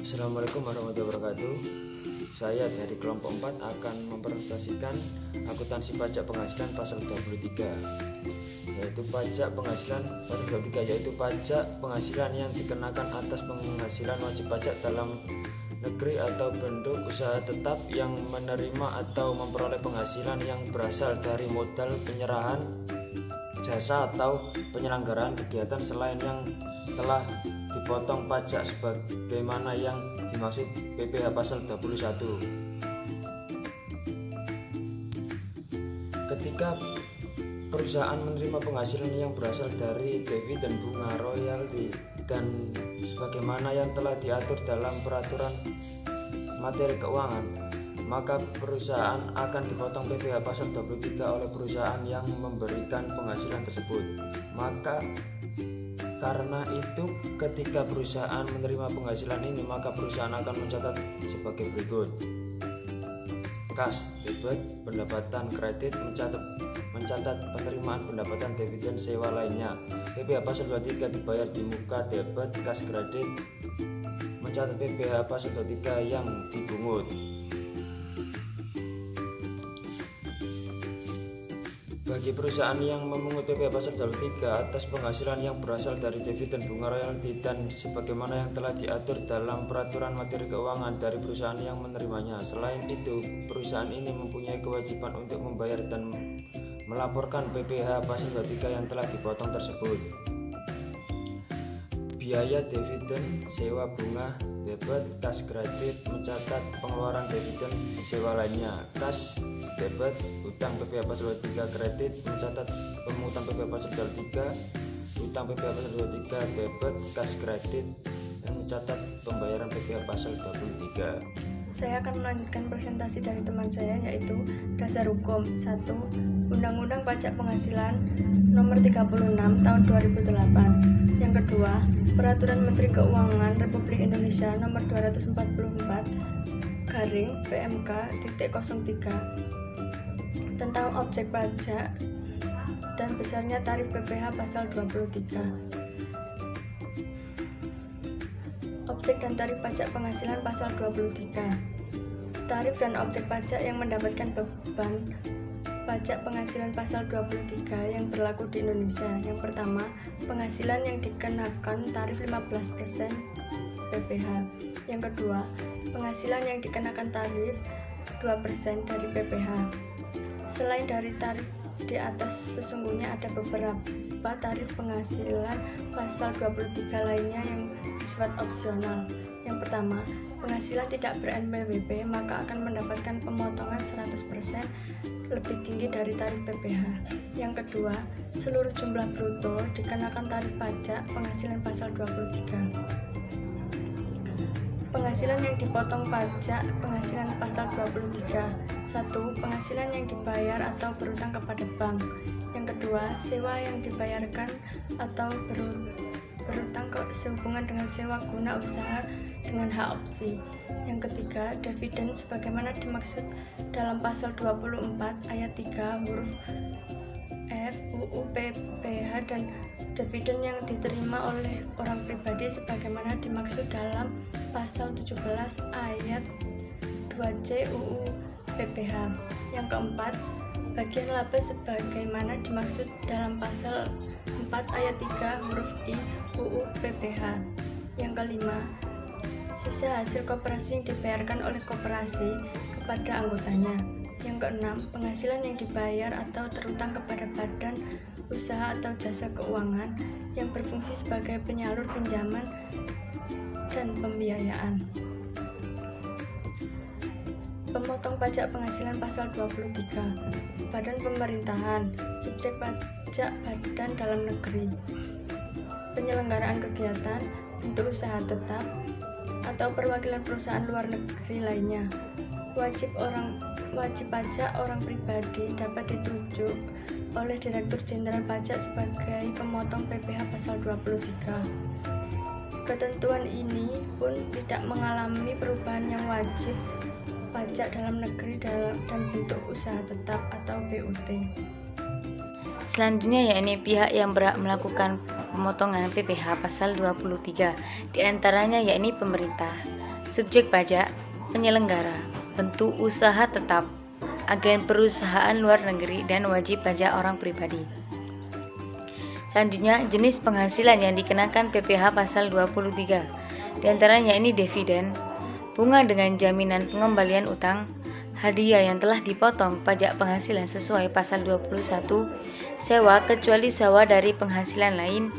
Assalamualaikum warahmatullahi wabarakatuh. Saya dari kelompok 4 akan mempresentasikan akuntansi pajak penghasilan pasal 23, yaitu pajak penghasilan pasal 23 yaitu pajak penghasilan yang dikenakan atas penghasilan wajib pajak dalam negeri atau bentuk usaha tetap yang menerima atau memperoleh penghasilan yang berasal dari modal penyerahan jasa atau penyelenggaraan kegiatan selain yang telah dipotong pajak sebagaimana yang dimaksud PPh pasal 21. Ketika perusahaan menerima penghasilan yang berasal dari dividen, bunga, royalti, dan sebagaimana yang telah diatur dalam peraturan materi keuangan, maka perusahaan akan dipotong PPh pasal 23 oleh perusahaan yang memberikan penghasilan tersebut. Maka karena itu, ketika perusahaan menerima penghasilan ini, maka perusahaan akan mencatat sebagai berikut: kas, debit, pendapatan kredit, mencatat penerimaan pendapatan dividen sewa lainnya. PPh pasal 23 dibayar di muka debit, kas, kredit, mencatat PPh pasal 23 yang dipungut. Bagi perusahaan yang memungut PPh pasal 23 atas penghasilan yang berasal dari dividen, bunga, royalti, dan sebagaimana yang telah diatur dalam peraturan materi keuangan dari perusahaan yang menerimanya. Selain itu, perusahaan ini mempunyai kewajiban untuk membayar dan melaporkan PPh pasal 23 yang telah dipotong tersebut. Biaya dividen, sewa bunga, debit, kas, kredit, mencatat pengeluaran dividen sewa lainnya. Kas, debit, utang PPh pasal 23, kredit, mencatat pemungutan PPh pasal 23, utang PPh pasal 23, debit, kas, kredit, dan mencatat pembayaran PPh pasal 23. Saya akan melanjutkan presentasi dari teman saya, yaitu dasar hukum 1. Undang-Undang Pajak Penghasilan Nomor 36 Tahun 2008. Yang kedua, Peraturan Menteri Keuangan Republik Indonesia Nomor 244/PMK-03 tentang objek pajak dan besarnya tarif PPh pasal 23. Objek dan tarif pajak penghasilan pasal 23. Tarif dan objek pajak yang mendapatkan beban pajak penghasilan pasal 23 yang berlaku di Indonesia. Yang pertama, penghasilan yang dikenakan tarif 15% PPh. Yang kedua, penghasilan yang dikenakan tarif 2% dari PPh. Selain dari tarif di atas, sesungguhnya ada beberapa tarif penghasilan pasal 23 lainnya yang bersifat opsional. Yang pertama, penghasilan tidak ber-NPWP maka akan mendapatkan pemotongan 100% lebih tinggi dari tarif PPh. Yang kedua, seluruh jumlah bruto dikenakan tarif pajak penghasilan pasal 23. Penghasilan yang dipotong pajak penghasilan pasal 23. 1. Penghasilan yang dibayar atau berutang kepada bank. Yang kedua, sewa yang dibayarkan atau berutang sehubungan dengan sewa guna usaha dengan hak opsi. Yang ketiga, dividen sebagaimana dimaksud dalam pasal 24 ayat 3 huruf F UU PPh dan dividen yang diterima oleh orang pribadi sebagaimana dimaksud dalam pasal 17 ayat 2C UU PPh. Yang keempat, bagian laba sebagaimana dimaksud dalam pasal 4 ayat 3 huruf I UU PPh. Yang kelima, sisa hasil koperasi yang dibayarkan oleh koperasi kepada anggotanya. Yang keenam, penghasilan yang dibayar atau terutang kepada badan usaha atau jasa keuangan yang berfungsi sebagai penyalur pinjaman dan pembiayaan. Pemotong pajak penghasilan pasal 23. Badan pemerintahan, subjek pajak badan dalam negeri, penyelenggaraan kegiatan untuk usaha tetap atau perwakilan perusahaan luar negeri lainnya. Wajib pajak orang pribadi dapat ditunjuk oleh Direktur Jenderal Pajak sebagai pemotong PPh pasal 23. Ketentuan ini pun tidak mengalami perubahan yang wajib pajak dalam negeri dan bentuk usaha tetap atau BUT. Selanjutnya yakni pihak yang berhak melakukan pemotongan PPh pasal 23, diantaranya yakni pemerintah, subjek pajak, penyelenggara, bentuk usaha tetap, agen perusahaan luar negeri, dan wajib pajak orang pribadi. Selanjutnya, jenis penghasilan yang dikenakan PPh pasal 23, diantaranya yakni dividen, bunga dengan jaminan pengembalian utang, hadiah yang telah dipotong pajak penghasilan sesuai pasal 21, sewa kecuali sewa dari penghasilan lain,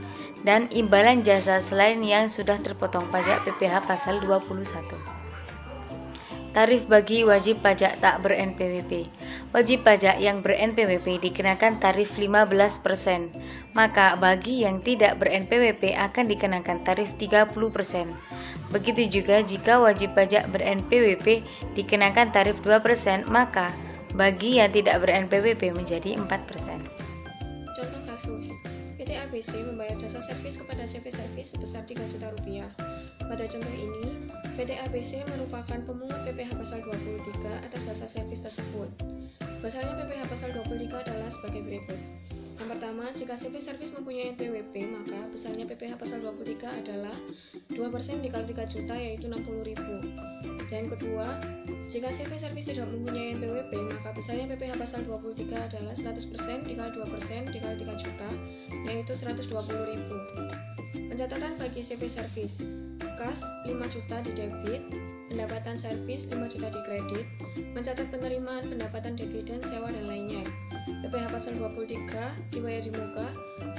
dan imbalan jasa selain yang sudah terpotong pajak PPh pasal 21. Tarif bagi wajib pajak tak ber-NPWP. Wajib pajak yang ber-NPWP dikenakan tarif 15%, maka bagi yang tidak ber-NPWP akan dikenakan tarif 30%. Begitu juga jika wajib pajak ber-NPWP dikenakan tarif 2%, maka bagi yang tidak ber-NPWP menjadi 4%. Contoh kasus, PT ABC membayar jasa servis kepada CV Service sebesar 3 juta rupiah. Pada contoh ini, PT ABC merupakan pemungut PPh pasal 23 atas jasa servis tersebut. Besarnya PPh pasal 23 adalah sebagai berikut. Yang pertama, jika CV Service mempunyai NPWP, maka besarnya PPh pasal 23 adalah 2% dikali 3 juta, yaitu 60.000. Dan kedua, jika CV Service tidak mempunyai NPWP, maka besarnya PPh pasal 23 adalah 100% dikali 2% dikali 3 juta, yaitu 120.000. Pencatatan bagi CV Service. Kas 5 juta di debit, pendapatan servis 5 juta di kredit, mencatat penerimaan pendapatan dividen, sewa, dan lainnya. PPh pasal 23 dibayar di muka,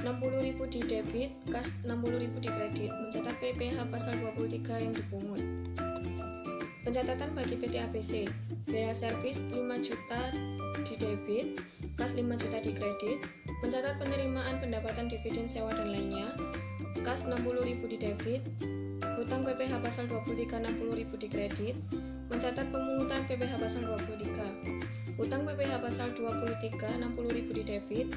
60.000 di debit, kas 60.000 di kredit, mencatat PPh pasal 23 yang dipungut. Pencatatan bagi PT ABC, biaya servis 5 juta di debit, kas 5 juta di kredit, mencatat penerimaan pendapatan dividen, sewa, dan lainnya, kas 60.000 di debit, hutang PPh pasal 23 60.000 di kredit, mencatat pemungutan PPh pasal 23, hutang PPh pasal 23 60.000 di debit,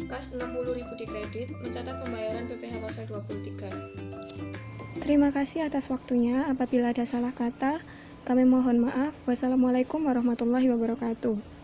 kas 60.000 di kredit, mencatat pembayaran PPh pasal 23. Terima kasih atas waktunya. Apabila ada salah kata, kami mohon maaf. Wassalamualaikum warahmatullahi wabarakatuh.